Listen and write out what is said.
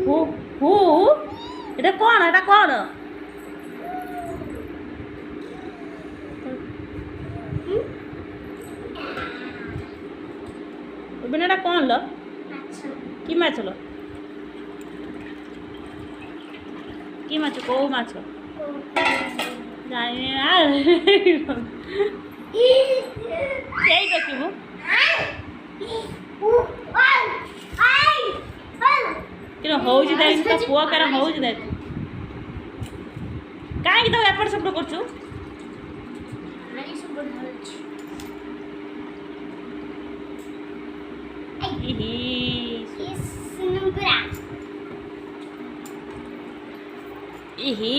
হু হু এটা কোন এটা কোন লো কি মাছ হলো কি মাছ কৌ মাছ জানি না এই দেখিব কেন হଉଛି দেখ তো পুଅ କେନ ହଉଛି ଦେখ କାହିଁକି ତ ଏପଟ ସେପଟ କରୁଛୁ ଇହି